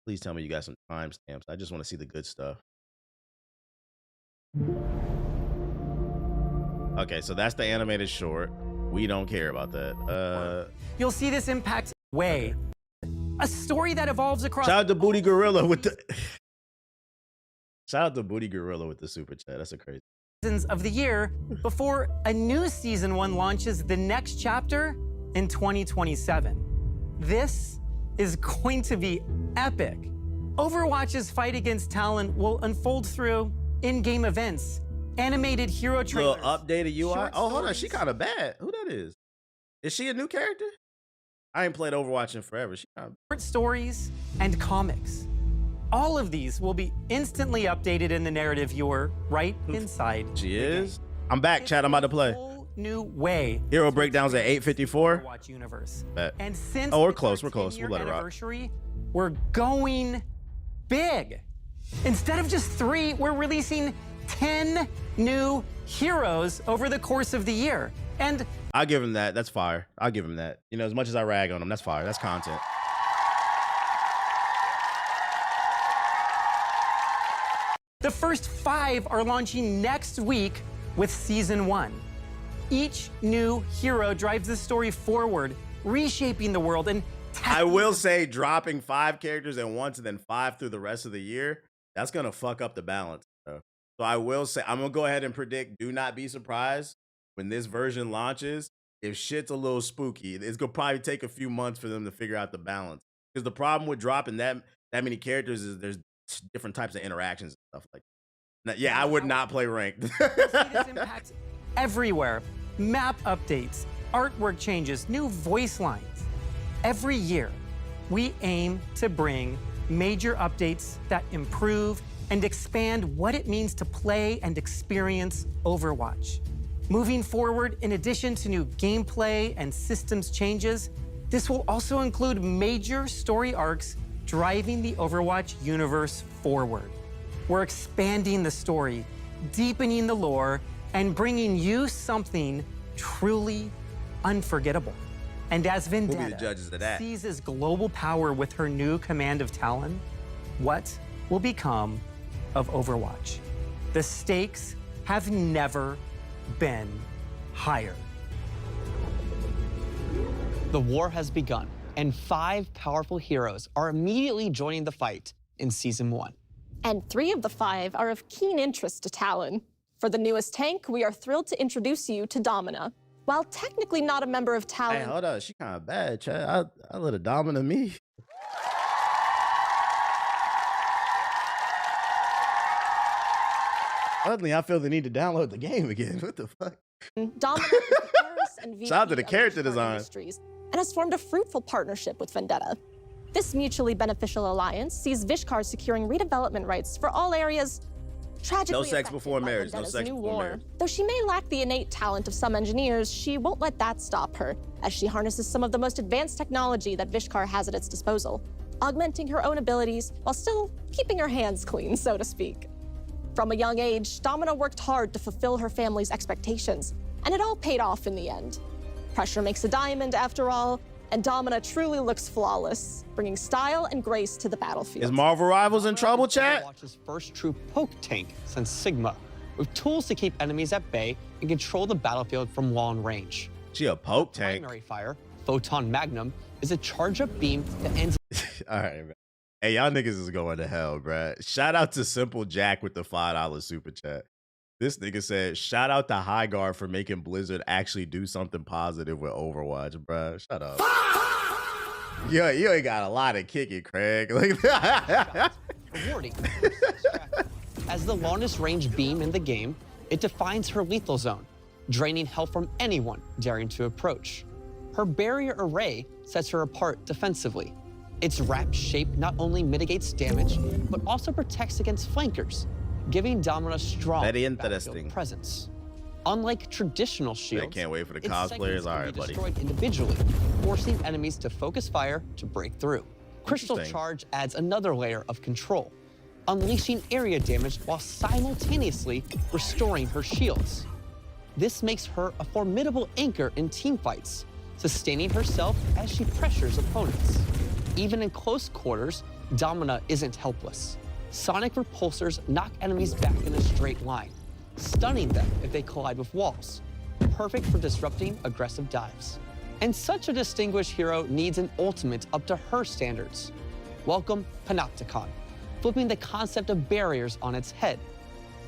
Please tell me you got some timestamps. I just want to see the good stuff. Okay, so that's the animated short. We don't care about that. You'll see this impact way. A story that evolves across. Shout out to Booty Gorilla with the. Shout out to Booty Gorilla with the super chat. That's a crazy. Seasons of the year before a new season 1 launches the next chapter in 2027. This is going to be epic. Overwatch's fight against Talon will unfold through in-game events, animated hero trailers, little updated UI. short Oh, hold on, stories. she kind of bad. Who that is? Is she a new character? I ain't played Overwatch in forever. She kind of. Short stories, and comics. All of these will be instantly updated in the narrative viewer right inside. She the is. game. I'm back, It's chat. I'm about to a play. whole new way. Hero breakdowns at 8:54. Overwatch universe. Bet. And since Oh, we're it's close. our We're close. 10-year We'll let it rock. anniversary, we're going big. Instead of just 3, we're releasing 10 new heroes over the course of the year. And I'll give him that. That's fire. I'll give him that. You know, as much as I rag on him, that's fire. That's content. the first 5 are launching next week with Season 1. Each new hero drives the story forward, reshaping the world and I will say dropping 5 characters at once and then 5 through the rest of the year, that's going to fuck up the balance. So I will say, I'm going to go ahead and predict, do not be surprised when this version launches. If shit's a little spooky, it's going to probably take a few months for them to figure out the balance. Because the problem with dropping that many characters is there's different types of interactions and stuff like that. Yeah, I would not play ranked. You'll see this impact everywhere. Map updates, artwork changes, new voice lines. Every year, we aim to bring major updates that improve and expand what it means to play and experience Overwatch. Moving forward, in addition to new gameplay and systems changes, this will also include major story arcs driving the Overwatch universe forward. We're expanding the story, deepening the lore, and bringing you something truly unforgettable. And as We'll Vendetta be the judges of that. seizes global power with her new command of Talon, what will become of Overwatch? The stakes have never been higher. The war has begun, and 5 powerful heroes are immediately joining the fight in Season 1. And 3 of the 5 are of keen interest to Talon. For the newest tank, we are thrilled to introduce you to Domina. While technically not a member of Talon, Hey, hold on. She kind of bad, chat. I let a Domina me. Suddenly, I feel the need to download the game again. What the fuck? Domina is the heiress and VP Shout out to the of character Vishkar design. Industries and has formed a fruitful partnership with Vendetta. This mutually beneficial alliance sees Vishkar securing redevelopment rights for all areas tragically No sex affected before by marriage. No Vendetta's sex new before war. marriage. Though she may lack the innate talent of some engineers, she won't let that stop her, as she harnesses some of the most advanced technology that Vishkar has at its disposal, augmenting her own abilities while still keeping her hands clean, so to speak. From a young age, Domina worked hard to fulfill her family's expectations, and it all paid off in the end. Pressure makes a diamond, after all, and Domina truly looks flawless, bringing style and grace to the battlefield. Is Marvel Rivals in trouble, chat? Overwatch's first true poke tank since Sigma, with tools to keep enemies at bay and control the battlefield from long range. She a poke tank. Primary fire, Photon Magnum, is a charge-up beam that ends All right, man. Hey, y'all niggas is going to hell, bruh. Shout out to Simple Jack with the $5 super chat. This nigga said, shout out to High Guard for making Blizzard actually do something positive with Overwatch, bruh. Shut up. Yeah, you ain't got a lot of kicking, Craig. Like, rewarding. As the longest range beam in the game, it defines her lethal zone, draining health from anyone daring to approach. Her barrier array sets her apart defensively. Its wrap shape not only mitigates damage, but also protects against flankers, giving Domina strong Very battlefield interesting. presence. Unlike traditional shields, can't wait for the its cosplayers. segments All can right, be buddy. destroyed individually, forcing enemies to focus fire to break through. Crystal Interesting. Charge adds another layer of control, unleashing area damage while simultaneously restoring her shields. This makes her a formidable anchor in teamfights, sustaining herself as she pressures opponents. Even in close quarters, Domina isn't helpless. Sonic repulsors knock enemies back in a straight line, stunning them if they collide with walls, perfect for disrupting aggressive dives. And such a distinguished hero needs an ultimate up to her standards. Welcome Panopticon, flipping the concept of barriers on its head.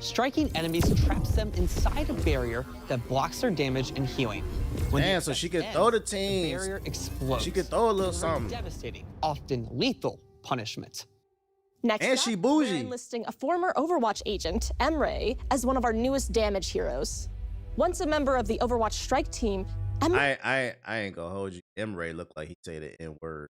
Striking enemies traps them inside a barrier that blocks their damage and healing. When Damn, so she could throw the teams. The barrier explodes. She could throw a little Very something. devastating, often lethal punishment. Next And up, she we're bougie. enlisting a former Overwatch agent, Emre, as one of our newest damage heroes. Once a member of the Overwatch strike team, Emre I ain't gonna hold you. Emre looked like he said the N-word.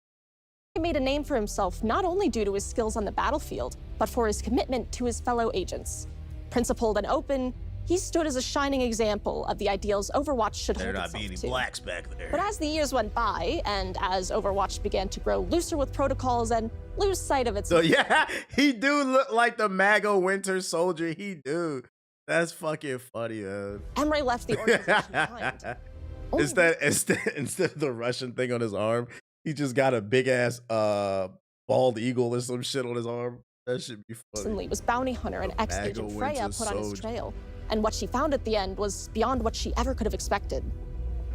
made a name for himself not only due to his skills on the battlefield, but for his commitment to his fellow agents. Principled and open, he stood as a shining example of the ideals Overwatch should There hold not itself be any to. blacks back there. But as the years went by, and as Overwatch began to grow looser with protocols and lose sight of its So yeah, he do look like the MAGA Winter Soldier. He do. That's fucking funny, man. Emre left the organization behind. Only Instead of the Russian thing on his arm, he just got a big ass bald eagle or some shit on his arm. That should be funny. recently was bounty hunter and ex-agent MAGA Freya Winter put on his Soldier. trail. And what she found at the end was beyond what she ever could have expected.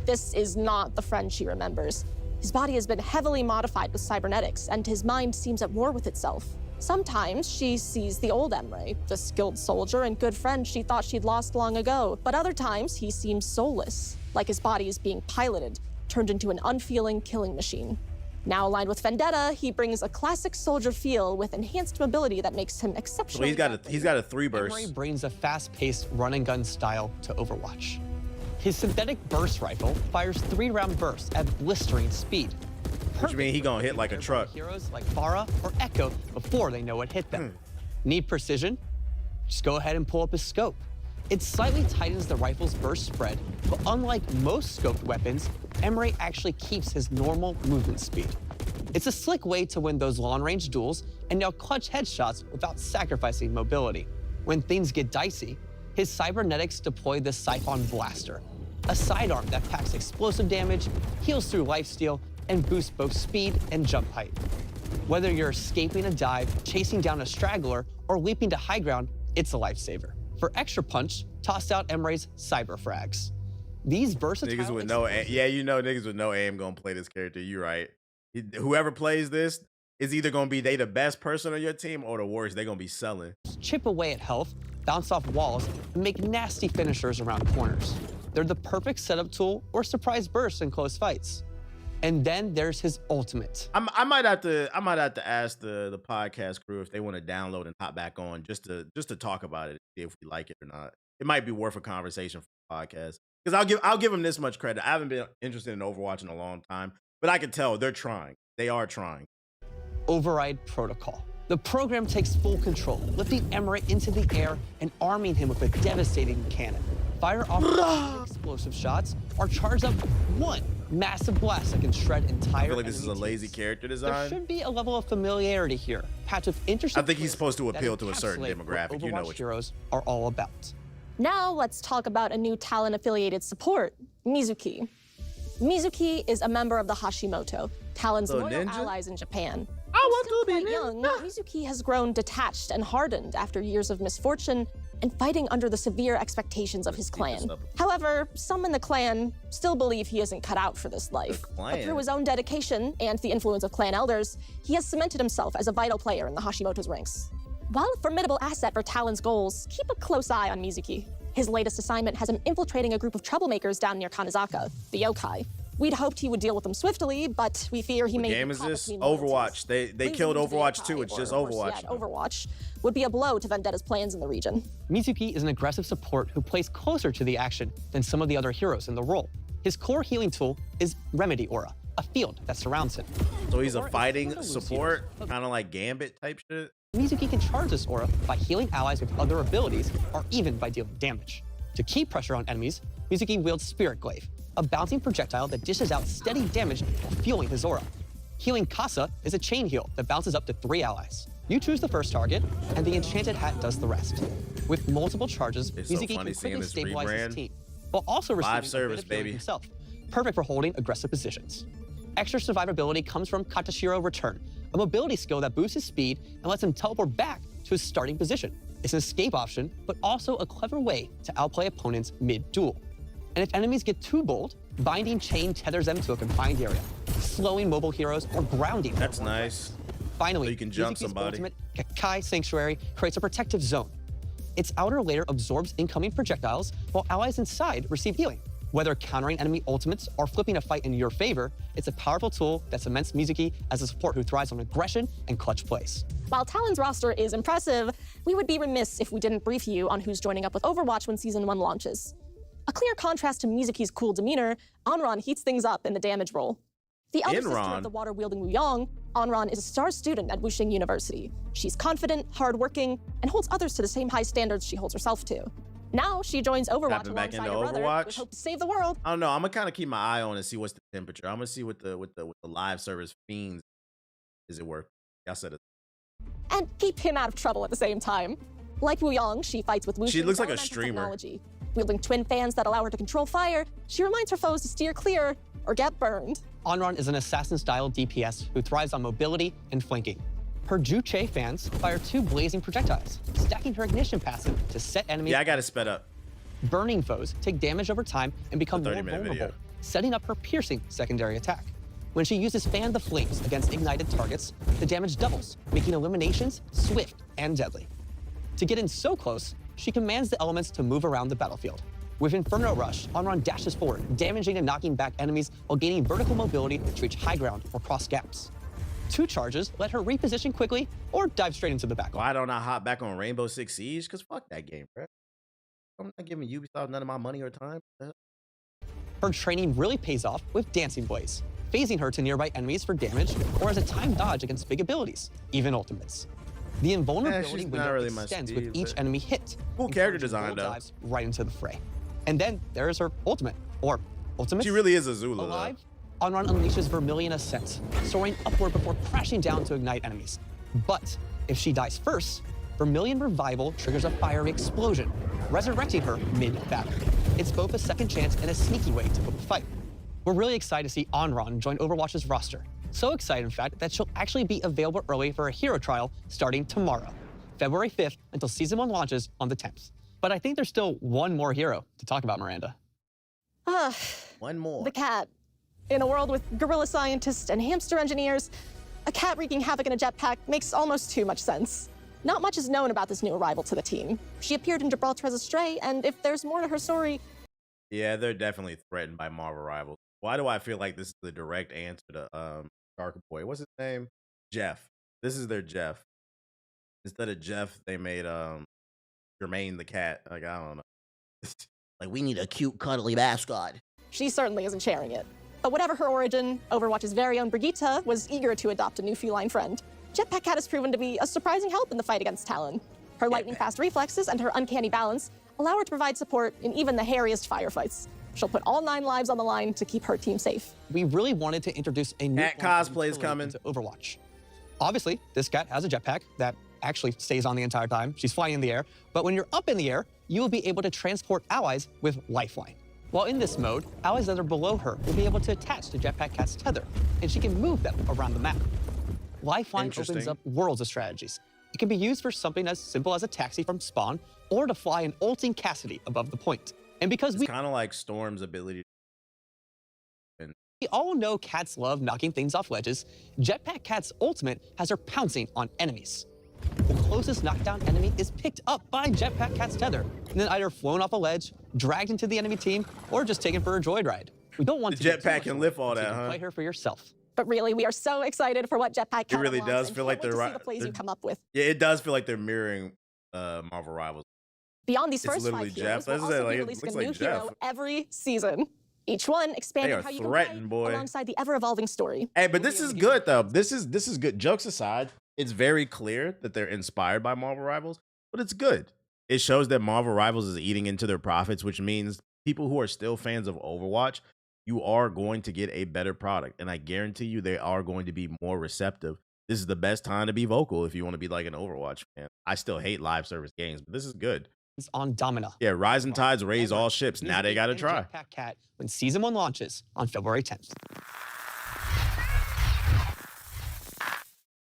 This is not the friend she remembers. His body has been heavily modified with cybernetics, and his mind seems at war with itself. Sometimes she sees the old Emre, the skilled soldier and good friend she thought she'd lost long ago. But other times he seems soulless, like his body is being piloted, turned into an unfeeling killing machine. Now aligned with Vendetta, he brings a classic soldier feel with enhanced mobility that makes him So exceptionally he's got a 3 burst. Emre brings a fast-paced run-and-gun style to Overwatch. His synthetic burst rifle fires 3-round bursts at blistering speed. What you mean he gonna hit like a truck? Heroes like Pharah or Echo before they know what hit them. Need precision? Just go ahead and pull up his scope. It slightly tightens the rifle's burst spread, but unlike most scoped weapons, Emre actually keeps his normal movement speed. It's a slick way to win those long-range duels and nail clutch headshots without sacrificing mobility. When things get dicey, his cybernetics deploy the Siphon Blaster, a sidearm that packs explosive damage, heals through lifesteal, and boosts both speed and jump height. Whether you're escaping a dive, chasing down a straggler, or leaping to high ground, it's a lifesaver. For extra punch, toss out Emre's Cyber Frags. These versatile Niggas with no aim. Yeah, you know niggas with no aim gonna play this character. You right. Whoever plays this is either gonna be they the best person on your team or the worst. They gonna be selling. chip away at health, bounce off walls, and make nasty finishers around corners. They're the perfect setup tool or surprise bursts in close fights. And then there's his ultimate. I might have to ask the podcast crew if they want to download and hop back on just to talk about it, see if we like it or not. It might be worth a conversation for the podcast. Because I'll give them this much credit. I haven't been interested in Overwatch in a long time, but I can tell they're trying. They are trying. Override Protocol. The program takes full control, lifting Emre into the air and arming him with a devastating cannon. Fire off explosive shots or charge up one massive blast that can shred entire I feel like this is a enemy lazy teams. character There design. should be a level of familiarity here, packed with interesting. I think he's twists supposed to that appeal to a certain encapsulate demographic. what You know Overwatch what heroes are all about. Now let's talk about a new talent-affiliated support, Mizuki. Mizuki is a member of the Hashimoto, Talon's So loyal ninja? allies in Japan. I want Still to be quite young, ninja. Mizuki has grown detached and hardened after years of misfortune and fighting under the severe expectations of his clan. However, some in the clan still believe he isn't cut out for this life. But clan? through his own dedication and the influence of clan elders, he has cemented himself as a vital player in the Hashimoto's ranks. While a formidable asset for Talon's goals, keep a close eye on Mizuki. His latest assignment has him infiltrating a group of troublemakers down near Kanezaka, the yokai. We'd hoped he would deal with them swiftly, but we fear he What may game be is caught this? between loyalties. Overwatch. They Losing killed to the Overwatch yokai, too. It's or just worse Overwatch. yet, now. Overwatch would be a blow to Vendetta's plans in the region. Mizuki is an aggressive support who plays closer to the action than some of the other heroes in the role. His core healing tool is Remedy Aura, a field that surrounds him. So he's a Or fighting it's support, Lucius. kind of like Gambit type shit. Mizuki can charge this aura by healing allies with other abilities or even by dealing damage. To keep pressure on enemies, Mizuki wields Spirit Glaive, a bouncing projectile that dishes out steady damage while fueling his aura. Healing Kasa is a chain heal that bounces up to 3 allies. You choose the first target, and the Enchanted Hat does the rest. With multiple charges, It's so Mizuki funny can seeing quickly this stabilize rebrand. his team, while also receiving Live a bit service, of healing baby. himself, perfect for holding aggressive positions. Extra survivability comes from Katashiro Return, a mobility skill that boosts his speed and lets him teleport back to his starting position. It's an escape option, but also a clever way to outplay opponents mid-duel. And if enemies get too bold, Binding Chain tethers them to a confined area, slowing mobile heroes or grounding. That's nice. Finally, so you can jump Mizuki's somebody. ultimate Kakai Sanctuary creates a protective zone. Its outer layer absorbs incoming projectiles, while allies inside receive healing. Whether countering enemy ultimates or flipping a fight in your favor, it's a powerful tool that cements Mizuki as a support who thrives on aggression and clutch plays. While Talon's roster is impressive, we would be remiss if we didn't brief you on who's joining up with Overwatch when Season 1 launches. A clear contrast to Mizuki's cool demeanor, Anran heats things up in the damage role. The elder sister of the water-wielding Wuyong, Anran is a star student at Wuxing University. She's confident, hardworking, and holds others to the same high standards she holds herself to. Now she joins Overwatch alongside her brother with hope to save the world. I don't know. I'm gonna kind of keep my eye on and see what's the temperature. I'm gonna see what the live service fiends is it worth. I said it. And keep him out of trouble at the same time. Like Wuyong, she fights with Wuxing's She looks like a elemental streamer. Technology. Wielding twin fans that allow her to control fire, she reminds her foes to steer clear or get burned. Anran is an assassin-style DPS who thrives on mobility and flanking. Her Juche fans fire 2 blazing projectiles, stacking her ignition passive to set enemies. Yeah, I got it sped up. Burning foes take damage over time and become more 30-minute vulnerable, video. setting up her piercing secondary attack. When she uses Fan the Flames against ignited targets, the damage doubles, making eliminations swift and deadly. To get in so close, she commands the elements to move around the battlefield. With Inferno Rush, Anran dashes forward, damaging and knocking back enemies while gaining vertical mobility to reach high ground or cross gaps. 2 charges let her reposition quickly or dive straight into the back. Why don't I hop back on Rainbow Six Siege? Because fuck that game, bro. I'm not giving Ubisoft none of my money or time. Her training really pays off with Dancing Blaze, phasing her to nearby enemies for damage or as a timed dodge against big abilities, even ultimates. The invulnerability window really extends speed, with each enemy hit. Cool character encouraging design, though. dives right into the fray. And then there is her ultimate, or ultimate. She really is a Zula, Alive, Anran unleashes Vermilion Ascent, soaring upward before crashing down to ignite enemies. But if she dies first, Vermilion Revival triggers a fiery explosion, resurrecting her mid-battle. It's both a second chance and a sneaky way to book the fight. We're really excited to see Anran join Overwatch's roster. So excited, in fact, that she'll actually be available early for a hero trial starting tomorrow, February 5th, until Season 1 launches on the 10th. But I think there's still one more hero to talk about, Miranda. One more. The cat. In a world with gorilla scientists and hamster engineers, a cat wreaking havoc in a jetpack makes almost too much sense. Not much is known about this new arrival to the team. She appeared in Gibraltar as a stray, and if there's more to her story... Yeah, they're definitely threatened by Marvel rivals. Why do I feel like this is the direct answer to Dark Boy? What's his name? Jeff. This is their Jeff. Instead of Jeff, they made Jermaine the cat. Like, I don't know. Like, we need a cute, cuddly mascot. She certainly isn't sharing it. But whatever her origin, Overwatch's very own Brigitte was eager to adopt a new feline friend. Jetpack Cat has proven to be a surprising help in the fight against Talon. Her lightning-fast reflexes and her uncanny balance allow her to provide support in even the hairiest firefights. She'll put all 9 lives on the line to keep her team safe. We really wanted to introduce a new cosplay is coming to Overwatch. Obviously, this cat has a jetpack that actually stays on the entire time. She's flying in the air. But when you're up in the air, you will be able to transport allies with Lifeline. While in this mode, allies that are below her will be able to attach to Jetpack Cat's tether, and she can move them around the map. Lifeline opens up worlds of strategies. It can be used for something as simple as a taxi from spawn, or to fly an ulting Cassidy above the point. And because it's kind of like Storm's ability. We all know cats love knocking things off ledges, Jetpack Cat's ultimate has her pouncing on enemies. The closest knockdown enemy is picked up by Jetpack Cat's tether, and then either flown off a ledge, dragged into the enemy team, or just taken for a joyride. We don't want the to jetpack can lift all so that, you can huh? play her for yourself. But really, we are so excited for what Jetpack Cat It really unlocks does and feel like can't wait they're to see the plays you come up with. Yeah, it does feel like they're mirroring Marvel rivals. Beyond these It's first 5 literally heroes, Jeff. we'll That's also like, be it releasing looks a new like hero Jeff. every season. Each one expanding how you can play boy. alongside the ever-evolving story. Hey, but this is good though. This is good. Jokes aside, it's very clear that they're inspired by Marvel rivals, but it's good. It shows that Marvel rivals is eating into their profits, which means people who are still fans of Overwatch, you are going to get a better product, and I guarantee you they are going to be more receptive. This is the best time to be vocal if you want to be like an Overwatch fan. I still hate live service games, but this is good. It's on Domina. Yeah, rising tides raise all ships. Now they got to try. Jetpack Cat when Season 1 launches on February 10th.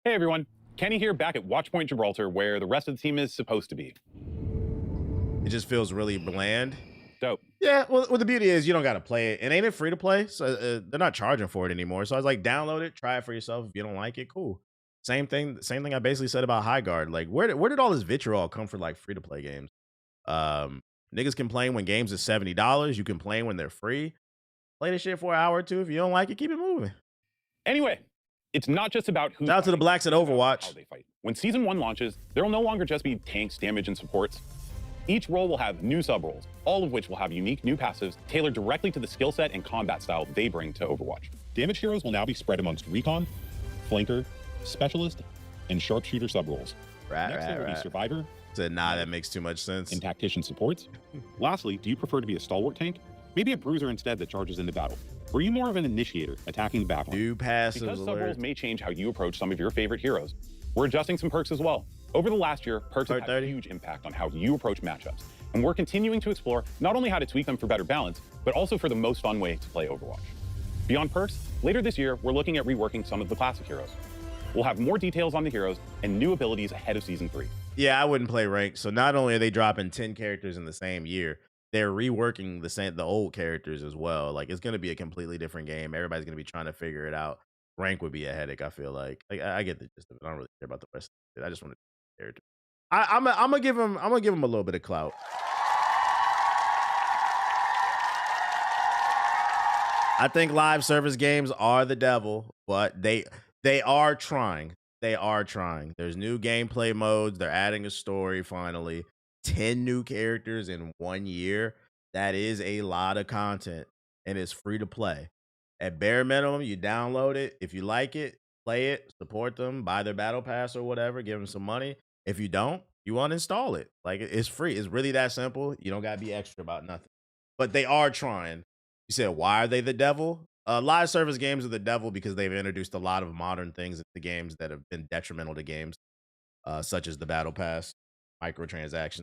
Hey everyone, Kenny here back at Watchpoint Gibraltar where the rest of the team is supposed to be. It just feels really bland. Dope. Yeah, well, the beauty is you don't got to play it. And ain't it free to play? So they're not charging for it anymore. So I was like, download it, try it for yourself. If you don't like it, cool. Same thing I basically said about High Guard. Like, where did all this vitriol come for like free to play games? Niggas complain when games is $70. You complain when they're free. Play this shit for an hour or two. If you don't like it, keep it moving. Anyway, it's not just about who's Shout out to the blacks at Overwatch. How they fight. When Season 1 launches, there will no longer just be tanks, damage, and supports. Each role will have new sub-roles, all of which will have unique new passives tailored directly to the skill set and combat style they bring to Overwatch. Damage heroes will now be spread amongst Recon, Flanker, Specialist, and Sharpshooter sub-roles. Next there will be Survivor. Said, nah, that makes too much sense. And Tactician supports. Lastly, do you prefer to be a stalwart tank? Maybe a bruiser instead that charges into battle. Or are you more of an initiator, attacking the backline? New passives. Because sub-roles may change how you approach some of your favorite heroes, we're adjusting some perks as well. Over the last year, perks have had a huge impact on how you approach matchups. And we're continuing to explore not only how to tweak them for better balance, but also for the most fun way to play Overwatch. Beyond perks, later this year, we're looking at reworking some of the classic heroes. We'll have more details on the heroes and new abilities ahead of Season 3. Yeah, I wouldn't play ranked. So not only are they dropping 10 characters in the same year, they're reworking the old characters as well. Like, it's going to be a completely different game. Everybody's going to be trying to figure it out. Rank would be a headache, I feel like. I get the gist of it. I don't really care about the rest of it. I just want to character. I'm gonna give him a little bit of clout. I think live service games are the devil, but they are trying. They are trying. There's new gameplay modes. They're adding a story finally. 10 new characters in 1 year. That is a lot of content, and it's free to play. At bare minimum, you download it. If you like it, play it, support them, buy their battle pass or whatever, give them some money. If you don't, you uninstall it. Like, it's free. It's really that simple. You don't got to be extra about nothing. But they are trying. You said, why are they the devil? Live service games are the devil because they've introduced a lot of modern things into games that have been detrimental to games, such as the battle pass, microtransactions.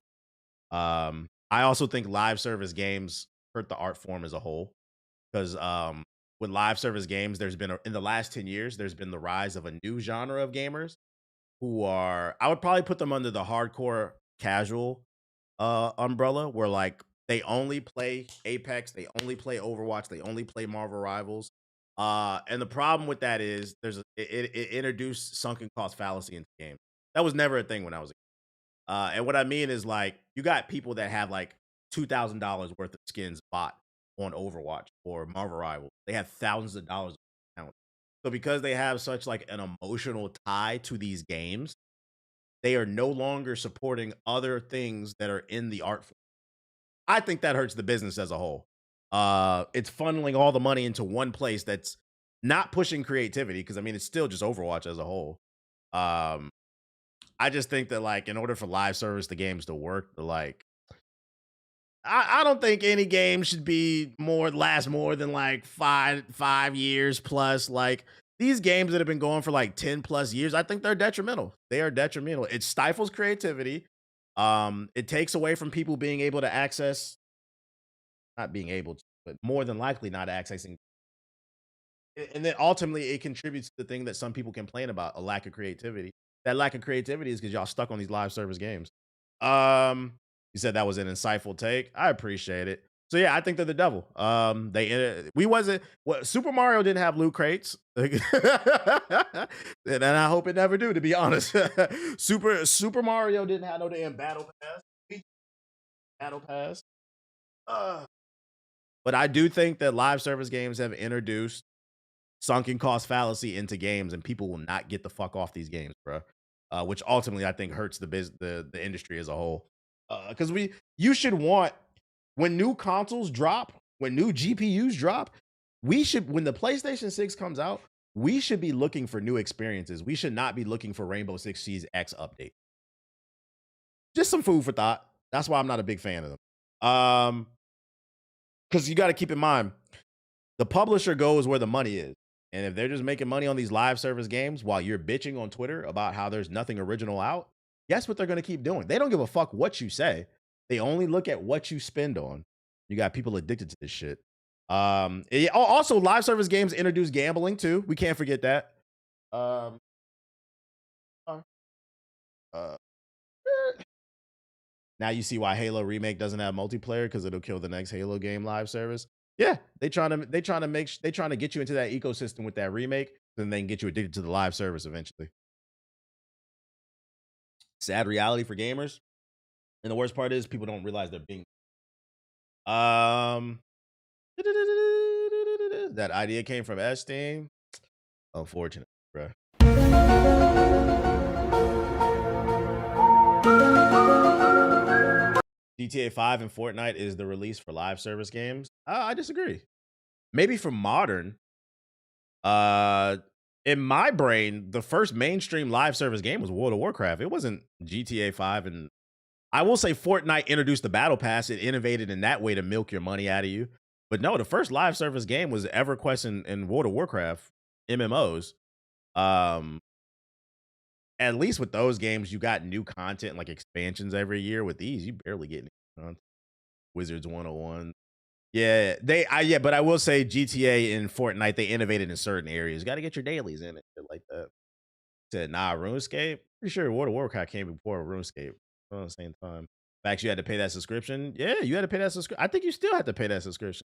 I also think live service games hurt the art form as a whole because with live service games, there's been in the last 10 years, there's been the rise of a new genre of gamers who are, I would probably put them under the hardcore casual umbrella, where like they only play Apex, they only play Overwatch, they only play Marvel Rivals. And the problem with that is it introduced sunken cost fallacy into the game. That was never a thing when I was a kid. And what I mean is, like, you got people that have like $2,000 worth of skins bought on Overwatch or Marvel Rivals. They have thousands of dollars of talent. So because they have such like an emotional tie to these games, they are no longer supporting other things that are in the art form. I think that hurts the business as a whole. It's funneling all the money into one place that's not pushing creativity, because I mean, it's still just Overwatch as a whole. I just think that, like, in order for live service the games to work, like, I don't think any game should be last more than like five years plus. Like, these games that have been going for like 10 plus years, I think they're detrimental. They are detrimental. It stifles creativity. It takes away from people being able to access, not being able to, but more than likely not accessing. And then ultimately it contributes to the thing that some people complain about, a lack of creativity. That lack of creativity is because y'all stuck on these live service games. You said that was an insightful take. I appreciate it. So yeah, I think they're the devil. Super Mario didn't have loot crates, and I hope it never do. To be honest, Super Mario didn't have no damn battle pass. But I do think that live service games have introduced sunken cost fallacy into games, and people will not get the fuck off these games, bro. Which ultimately I think hurts the industry as a whole. Because you should want, when new consoles drop, when new GPUs drop, when the PlayStation 6 comes out, we should be looking for new experiences. We should not be looking for Rainbow Six Siege X update. Just some food for thought. That's why I'm not a big fan of them. Because you got to keep in mind, the publisher goes where the money is. And if they're just making money on these live service games while you're bitching on Twitter about how there's nothing original out, guess what they're going to keep doing? They don't give a fuck what you say. They only look at what you spend on. You got people addicted to this shit. Also, live service games introduce gambling too. We can't forget that. Uh, now you see why Halo Remake doesn't have multiplayer, because it'll kill the next Halo game live service. Yeah, they trying to get you into that ecosystem with that remake, then they can get you addicted to the live service eventually. Sad reality for gamers. And the worst part is people don't realize they're being that idea came from Esteem. Unfortunate, bro. GTA 5 and Fortnite is the release for live service games. I disagree. Maybe for modern. In my brain, the first mainstream live service game was World of Warcraft. It wasn't GTA 5. And I will say Fortnite introduced the battle pass. It innovated in that way to milk your money out of you. But no, the first live service game was EverQuest and World of Warcraft MMOs. At least with those games, you got new content like expansions every year. With these, you barely get any content. Wizards 101. Yeah, but I will say GTA and Fortnite, they innovated in certain areas. Got to get your dailies in it, shit like that. Said, nah, RuneScape. Pretty sure World of Warcraft came before RuneScape at the same time. In fact, you had to pay that subscription. Yeah, you had to pay that subscription. I think you still have to pay that subscription.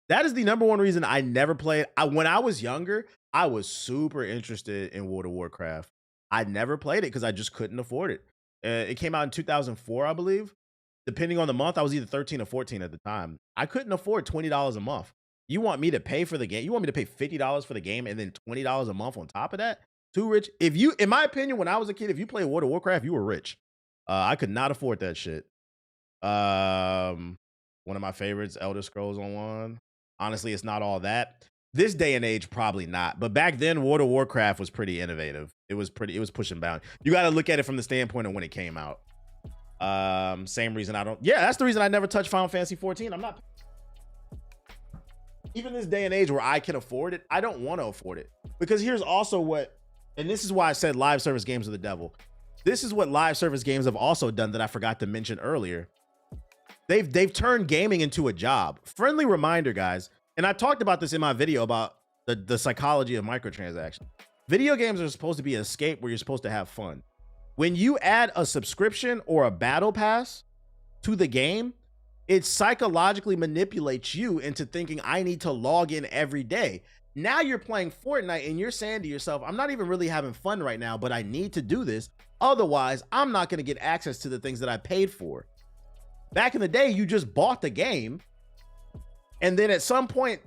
That is the number one reason I never played. When I was younger, I was super interested in World of Warcraft. I never played it because I just couldn't afford it. It came out in 2004, I believe. Depending on the month, I was either 13 or 14 at the time. I couldn't afford $20 a month. You want me to pay for the game? You want me to pay $50 for the game and then $20 a month on top of that? Too rich. In my opinion, when I was a kid, if you played World of Warcraft, you were rich. I could not afford that shit. One of my favorites, Elder Scrolls Online. Honestly, it's not all that. This day and age, probably not. But back then, World of Warcraft was pretty innovative. It was pushing boundaries. You got to look at it from the standpoint of when it came out. Same reason that's the reason I never touched Final Fantasy 14. I'm not, even this day and age where I can afford it, I don't want to afford it. Because here's also and this is why I said live service games are the devil. This is what live service games have also done that I forgot to mention earlier. They've turned gaming into a job. Friendly reminder, guys, and I talked about this in my video about the psychology of microtransactions. Video games are supposed to be an escape where you're supposed to have fun. When you add a subscription or a battle pass to the game, it psychologically manipulates you into thinking I need to log in every day. Now you're playing Fortnite and you're saying to yourself, I'm not even really having fun right now, but I need to do this. Otherwise, I'm not going to get access to the things that I paid for. Back in the day, you just bought the game. And then at some point,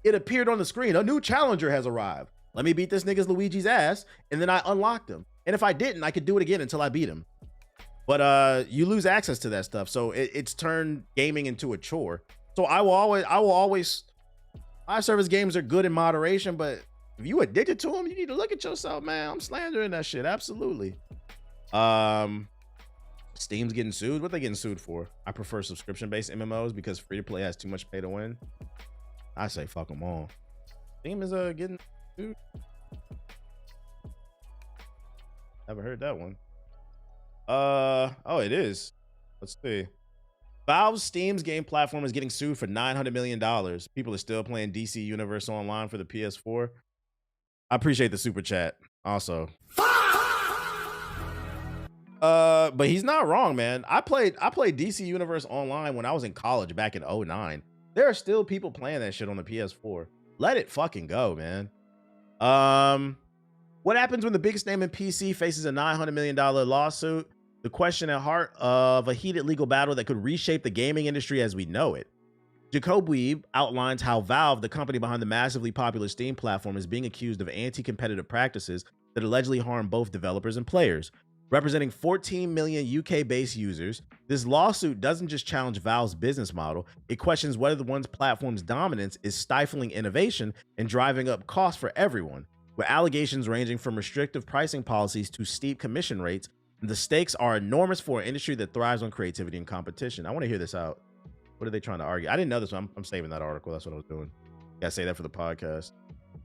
it appeared on the screen, a new challenger has arrived. Let me beat this nigga's Luigi's ass. And then I unlocked him. And if I didn't, I could do it again until I beat him. But you lose access to that stuff. So it's turned gaming into a chore. So I will always live service games are good in moderation, but if you addicted to them, you need to look at yourself, man. I'm slandering that shit. Absolutely. Steam's getting sued. What they getting sued for? I prefer subscription-based MMOs because free-to-play has too much pay to win. I say fuck them all. Steam is getting sued. Never heard that one. Oh, it is. Let's see. Valve's Steam's game platform is getting sued for $900 million. People are still playing DC Universe Online for the PS4. I appreciate the super chat. Also. But he's not wrong, man. I played DC Universe Online when I was in college back in 2009. There are still people playing that shit on the PS4. Let it fucking go, man. What happens when the biggest name in PC faces a $900 million lawsuit? The question at heart of a heated legal battle that could reshape the gaming industry as we know it. Jacob Weeb outlines how Valve, the company behind the massively popular Steam platform, is being accused of anti-competitive practices that allegedly harm both developers and players. Representing 14 million UK-based users, this lawsuit doesn't just challenge Valve's business model, it questions whether the one's platform's dominance is stifling innovation and driving up costs for everyone. With allegations ranging from restrictive pricing policies to steep commission rates, the stakes are enormous for an industry that thrives on creativity and competition. I want to hear this out. What are they trying to argue? I didn't know this one. I'm saving that article. That's what I was doing. Gotta say that for the podcast.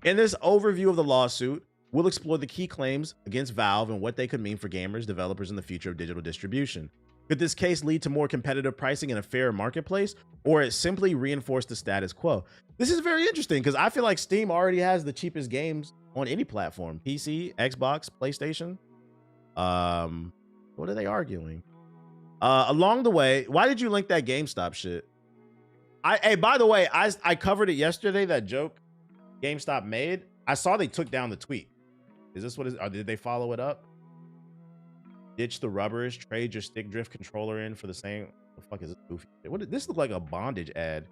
In this overview of the lawsuit, we'll explore the key claims against Valve and what they could mean for gamers, developers, and the future of digital distribution. Could this case lead to more competitive pricing in a fair marketplace, or it simply reinforce the status quo? This is very interesting because I feel like Steam already has the cheapest games on any platform: PC, Xbox, PlayStation. What are they arguing? Along the way, why did you link that GameStop shit? Hey, by the way, I covered it yesterday, that joke GameStop made. I saw they took down the tweet. Is this what is, or did they follow it up? Ditch the rubbers, trade your stick drift controller in for the same. What the fuck is this goofy shit? This look like a bondage ad.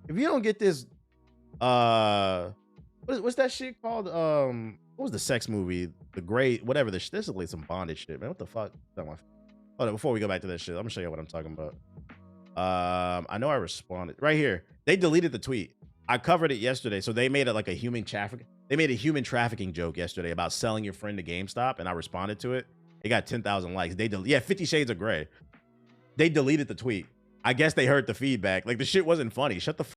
If you don't get this, what's that shit called? What was the sex movie? The Great, whatever. This is like some bondage shit, man. What the fuck? Hold on, before we go back to that shit, I'm gonna show you what I'm talking about. I know I responded right here. They deleted the tweet. I covered it yesterday, so they made it like a human trafficking. They made a human trafficking joke yesterday about selling your friend to GameStop, and I responded to it. It got 10,000 likes. Yeah, 50 Shades of Grey. They deleted the tweet. I guess they heard the feedback. Like, the shit wasn't funny. Shut the fuck